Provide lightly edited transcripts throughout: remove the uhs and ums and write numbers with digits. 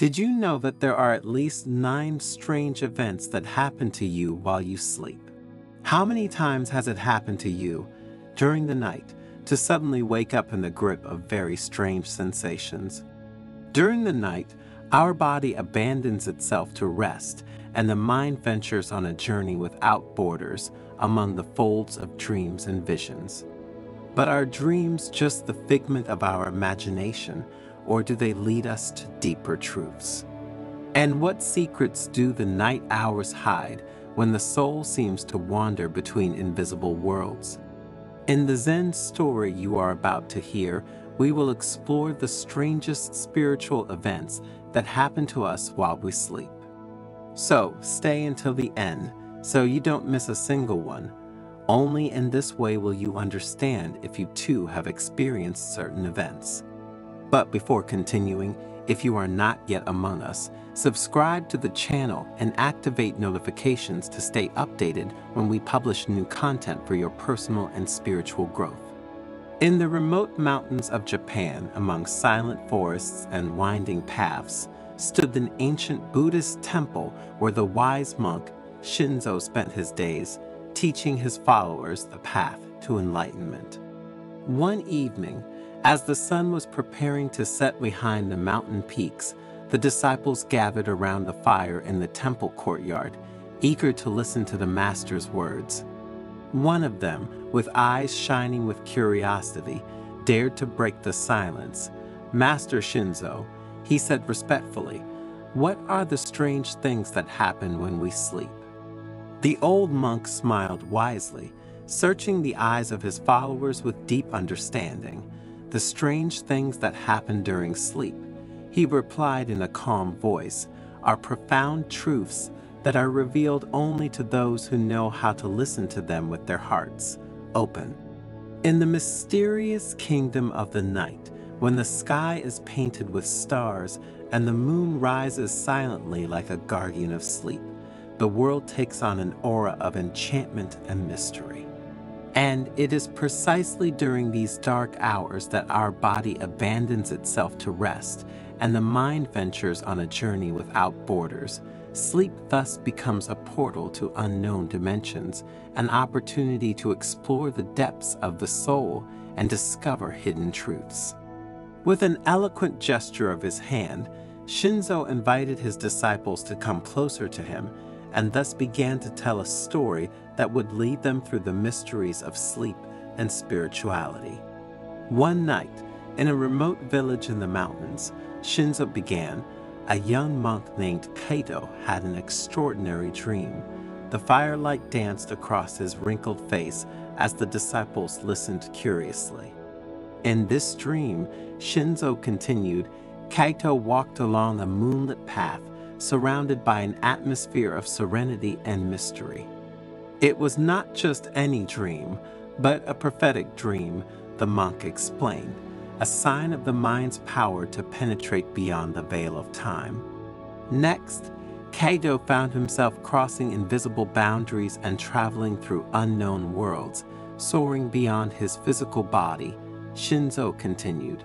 Did you know that there are at least 9 strange events that happen to you while you sleep? How many times has it happened to you during the night to suddenly wake up in the grip of very strange sensations? During the night, our body abandons itself to rest, and the mind ventures on a journey without borders among the folds of dreams and visions. But are dreams just the figment of our imagination, or do they lead us to deeper truths? And what secrets do the night hours hide when the soul seems to wander between invisible worlds? In the Zen story you are about to hear, we will explore the strangest spiritual events that happen to us while we sleep. So stay until the end so you don't miss a single one. Only in this way will you understand if you too have experienced certain events. But before continuing, if you are not yet among us, subscribe to the channel and activate notifications to stay updated when we publish new content for your personal and spiritual growth. In the remote mountains of Japan, among silent forests and winding paths, stood an ancient Buddhist temple where the wise monk Shinzo spent his days teaching his followers the path to enlightenment. One evening, as the sun was preparing to set behind the mountain peaks, the disciples gathered around the fire in the temple courtyard, eager to listen to the master's words. One of them, with eyes shining with curiosity, dared to break the silence. "Master Shinzo," he said respectfully, "what are the strange things that happen when we sleep?" The old monk smiled wisely, searching the eyes of his followers with deep understanding. "The strange things that happen during sleep," he replied in a calm voice, "are profound truths that are revealed only to those who know how to listen to them with their hearts open. In the mysterious kingdom of the night, when the sky is painted with stars and the moon rises silently like a guardian of sleep, the world takes on an aura of enchantment and mystery. And it is precisely during these dark hours that our body abandons itself to rest and the mind ventures on a journey without borders. Sleep thus becomes a portal to unknown dimensions, an opportunity to explore the depths of the soul and discover hidden truths." With an eloquent gesture of his hand, Shinzo invited his disciples to come closer to him and thus began to tell a story that would lead them through the mysteries of sleep and spirituality. One night, in a remote village in the mountains, Shinzo began, a young monk named Kaito had an extraordinary dream. The firelight danced across his wrinkled face as the disciples listened curiously. In this dream, Shinzo continued, Kaito walked along a moonlit path surrounded by an atmosphere of serenity and mystery. It was not just any dream, but a prophetic dream, the monk explained, a sign of the mind's power to penetrate beyond the veil of time. Next, Kaito found himself crossing invisible boundaries and traveling through unknown worlds, soaring beyond his physical body. Shinzo continued,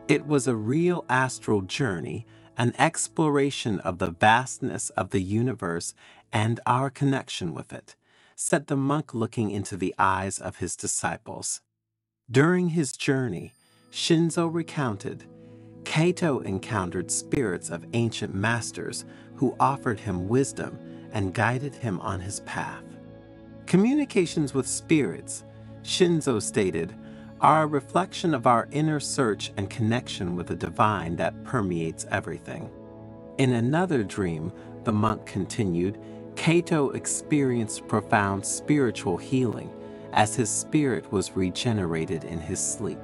"It was a real astral journey, an exploration of the vastness of the universe and our connection with it," said the monk, looking into the eyes of his disciples. During his journey, Shinzo recounted, Kaito encountered spirits of ancient masters who offered him wisdom and guided him on his path. Communications with spirits, Shinzo stated, are a reflection of our inner search and connection with the divine that permeates everything. In another dream, the monk continued, Kaito experienced profound spiritual healing as his spirit was regenerated in his sleep.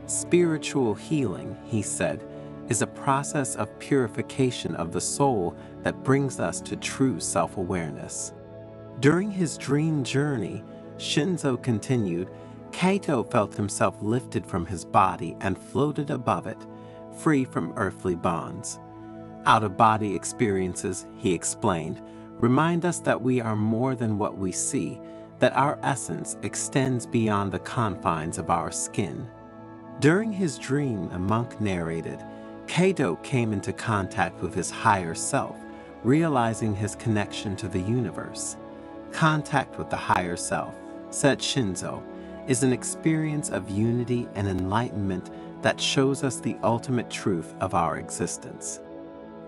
Spiritual healing, he said, is a process of purification of the soul that brings us to true self-awareness. During his dream journey, Shinzo continued, Kaito felt himself lifted from his body and floated above it, free from earthly bonds. Out-of-body experiences, he explained, remind us that we are more than what we see, that our essence extends beyond the confines of our skin. During his dream, a monk narrated, Cato came into contact with his higher self, realizing his connection to the universe. Contact with the higher self, said Shinzo, is an experience of unity and enlightenment that shows us the ultimate truth of our existence.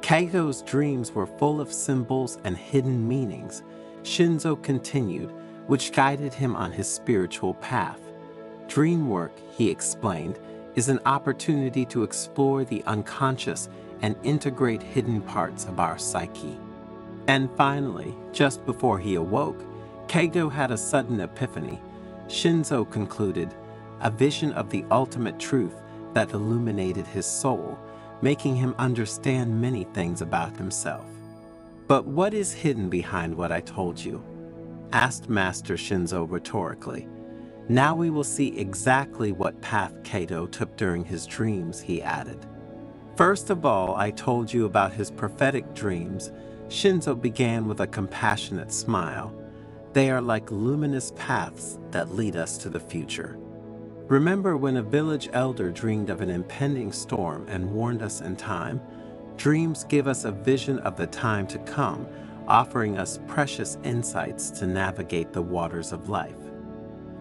Cato's dreams were full of symbols and hidden meanings, Shinzo continued, which guided him on his spiritual path. Dream work, he explained, is an opportunity to explore the unconscious and integrate hidden parts of our psyche. And finally, just before he awoke, Cato had a sudden epiphany. Shinzo concluded, a vision of the ultimate truth that illuminated his soul, making him understand many things about himself. But what is hidden behind what I told you? Asked Master Shinzo rhetorically. Now we will see exactly what path Cato took during his dreams, he added. First of all, I told you about his prophetic dreams. Shinzo began with a compassionate smile. They are like luminous paths that lead us to the future. Remember when a village elder dreamed of an impending storm and warned us in time? Dreams give us a vision of the time to come, offering us precious insights to navigate the waters of life.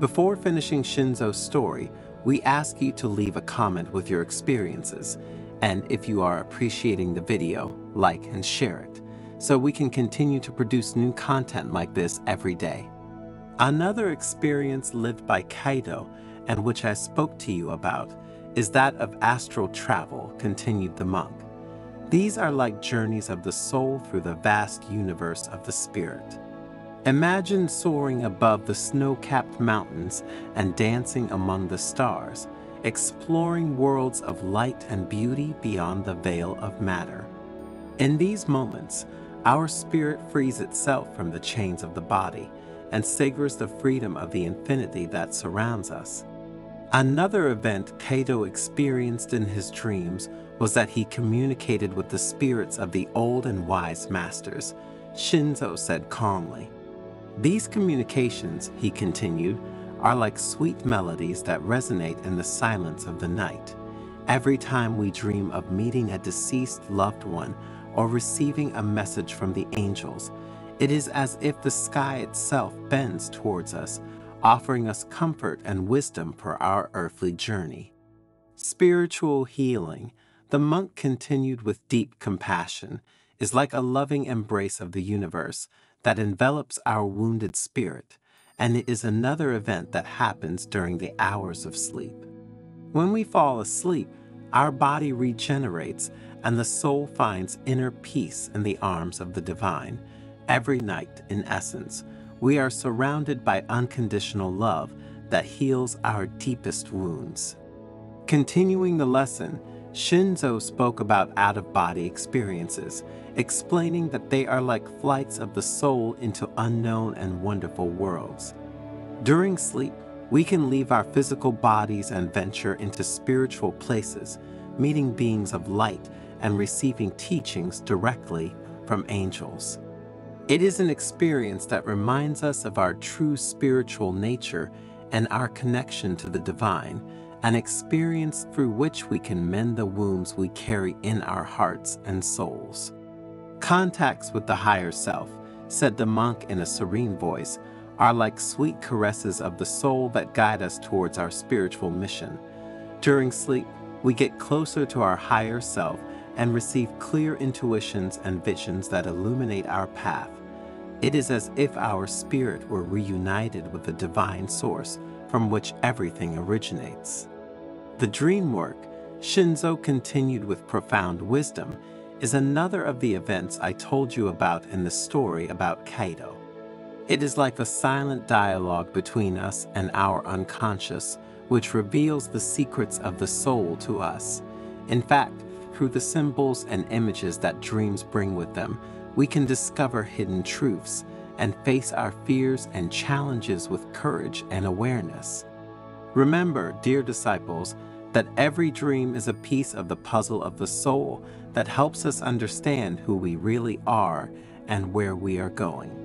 Before finishing Shinzo's story, we ask you to leave a comment with your experiences, and if you are appreciating the video, like and share it, so we can continue to produce new content like this every day. Another experience lived by Cato, and which I spoke to you about, is that of astral travel, continued the monk. These are like journeys of the soul through the vast universe of the spirit. Imagine soaring above the snow-capped mountains and dancing among the stars, exploring worlds of light and beauty beyond the veil of matter. In these moments, our spirit frees itself from the chains of the body and savors the freedom of the infinity that surrounds us. Another event Cato experienced in his dreams was that he communicated with the spirits of the old and wise masters, Shinzo said calmly. These communications, he continued, are like sweet melodies that resonate in the silence of the night. Every time we dream of meeting a deceased loved one or receiving a message from the angels, it is as if the sky itself bends towards us, offering us comfort and wisdom for our earthly journey. Spiritual healing, the monk continued with deep compassion, is like a loving embrace of the universe that envelops our wounded spirit, and it is another event that happens during the hours of sleep. When we fall asleep, our body regenerates and the soul finds inner peace in the arms of the divine. Every night, in essence, we are surrounded by unconditional love that heals our deepest wounds. Continuing the lesson, Shinzo spoke about out-of-body experiences, explaining that they are like flights of the soul into unknown and wonderful worlds. During sleep, we can leave our physical bodies and venture into spiritual places, meeting beings of light and receiving teachings directly from angels. It is an experience that reminds us of our true spiritual nature and our connection to the divine, an experience through which we can mend the wounds we carry in our hearts and souls. Contacts with the higher self, said the monk in a serene voice, are like sweet caresses of the soul that guide us towards our spiritual mission. During sleep, we get closer to our higher self and receive clear intuitions and visions that illuminate our path. It is as if our spirit were reunited with the divine source from which everything originates. The dream work, Shinzo continued with profound wisdom, is another of the events I told you about in the story about Cato. It is like a silent dialogue between us and our unconscious, which reveals the secrets of the soul to us. In fact, through the symbols and images that dreams bring with them, we can discover hidden truths and face our fears and challenges with courage and awareness. Remember, dear disciples, that every dream is a piece of the puzzle of the soul that helps us understand who we really are and where we are going.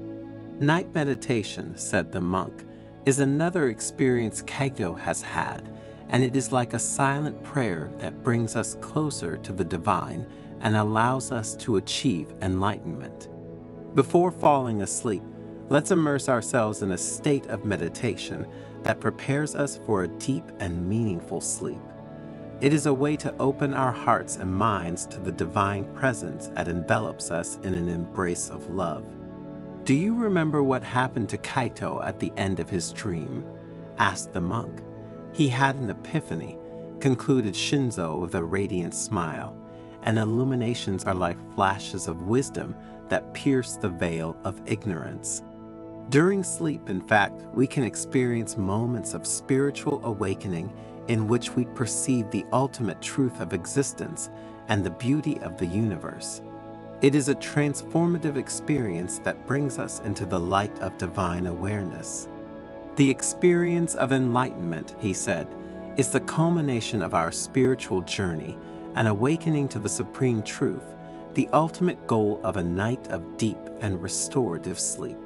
Night meditation, said the monk, is another experience Cato has had, and it is like a silent prayer that brings us closer to the divine and allows us to achieve enlightenment. Before falling asleep, let's immerse ourselves in a state of meditation that prepares us for a deep and meaningful sleep. It is a way to open our hearts and minds to the divine presence that envelops us in an embrace of love. "Do you remember what happened to Kaito at the end of his dream?" asked the monk. "He had an epiphany," concluded Shinzo with a radiant smile, "and illuminations are like flashes of wisdom that pierce the veil of ignorance." During sleep, in fact, we can experience moments of spiritual awakening in which we perceive the ultimate truth of existence and the beauty of the universe. It is a transformative experience that brings us into the light of divine awareness. "The experience of enlightenment," he said, "is the culmination of our spiritual journey, an awakening to the supreme truth, the ultimate goal of a night of deep and restorative sleep."